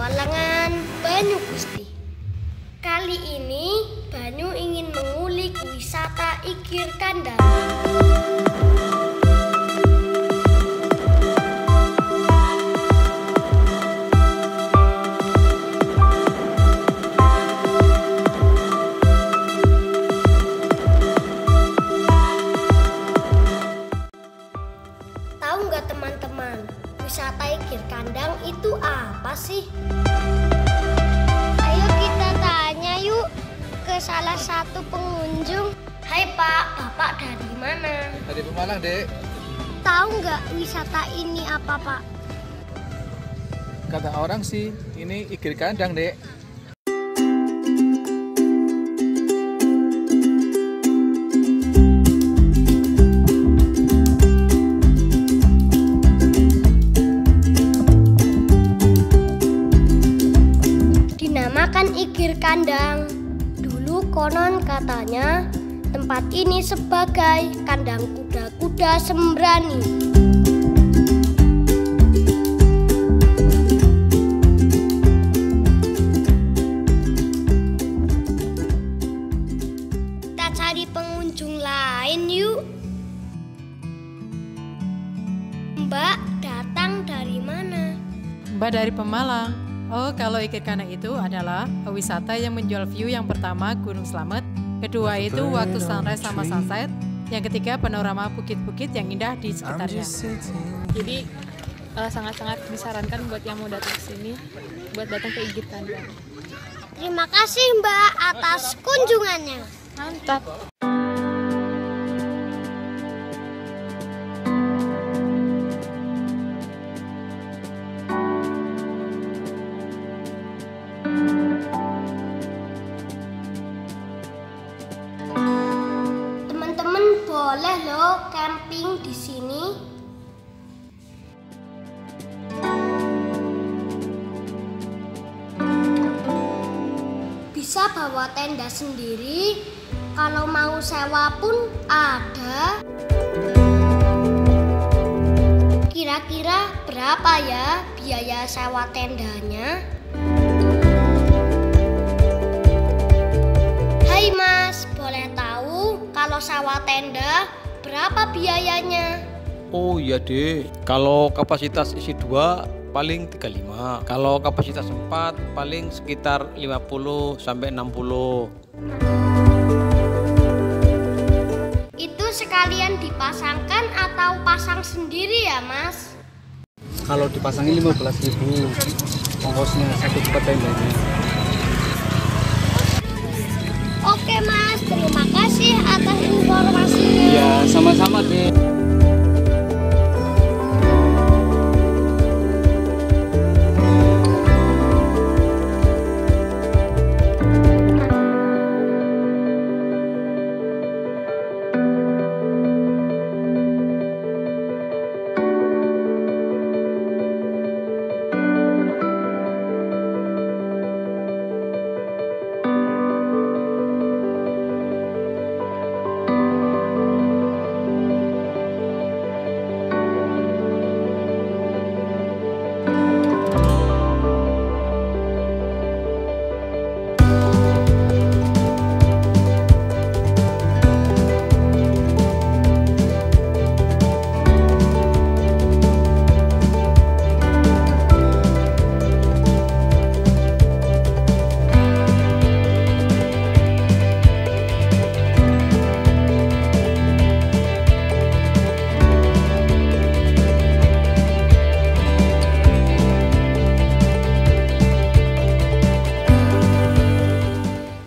petualangan Banyu Gusti. Kali ini Banyu ingin mengulik wisata Igir Kandang. Tahu nggak teman-teman, wisata Igir Kandang itu apa sih? Ayo kita tanya yuk ke salah satu pengunjung. Hai Pak, Bapak dari mana? Dari Pemalang, Dek. Tahu nggak wisata ini apa Pak? Kata orang sih, ini Igir Kandang, Dek. Dinamakan Igir Kandang. Dulu konon katanya tempat ini sebagai kandang kuda-kuda sembrani. Kita cari pengunjung lain yuk. Mbak datang dari mana? Mbak dari Pemalang. Oh, kalau Igir Kandang itu adalah wisata yang menjual view yang pertama Gunung Slamet, kedua itu waktu sunrise sama sunset, yang ketiga panorama bukit-bukit yang indah di sekitarnya. Jadi sangat-sangat disarankan buat yang mau datang ke sini, buat datang ke Igir Kandang. Terima kasih Mbak atas kunjungannya. Mantap. Teman-teman boleh loh camping di sini. Bisa bawa tenda sendiri, kalau mau sewa pun ada. Kira-kira berapa ya biaya sewa tendanya? Hai Mas, boleh tahu kalau sewa tenda berapa biayanya? Oh iya Dek, kalau kapasitas isi 2 paling 35. Kalau kapasitas 4 paling sekitar 50 sampai 60. Itu sekalian dipasangkan atau pasang sendiri ya Mas? Kalau dipasangin 15.000, ongkosnya satu per tendanya. Oke Mas, terima kasih atas informasinya. Ya, sama-sama Dek.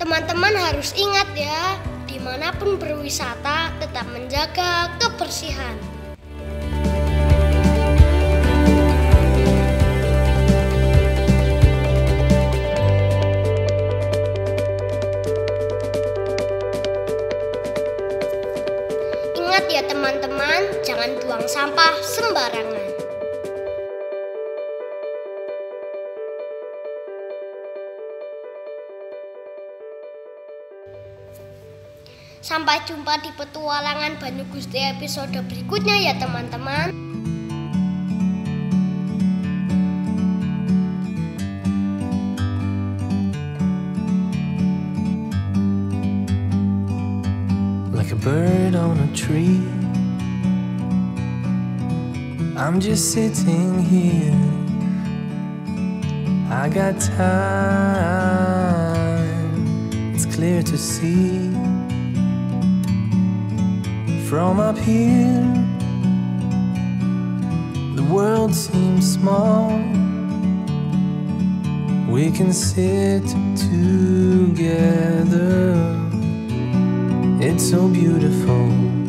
Teman-teman harus ingat ya, dimanapun berwisata tetap menjaga kebersihan. Ingat ya teman-teman, jangan buang sampah sembarangan. Sampai jumpa di petualangan Banyu Gusti episode berikutnya ya teman-teman. bird on a tree. I'm just sitting here, I got time, it's clear to see. From up here, the world seems small. We can sit together, it's so beautiful.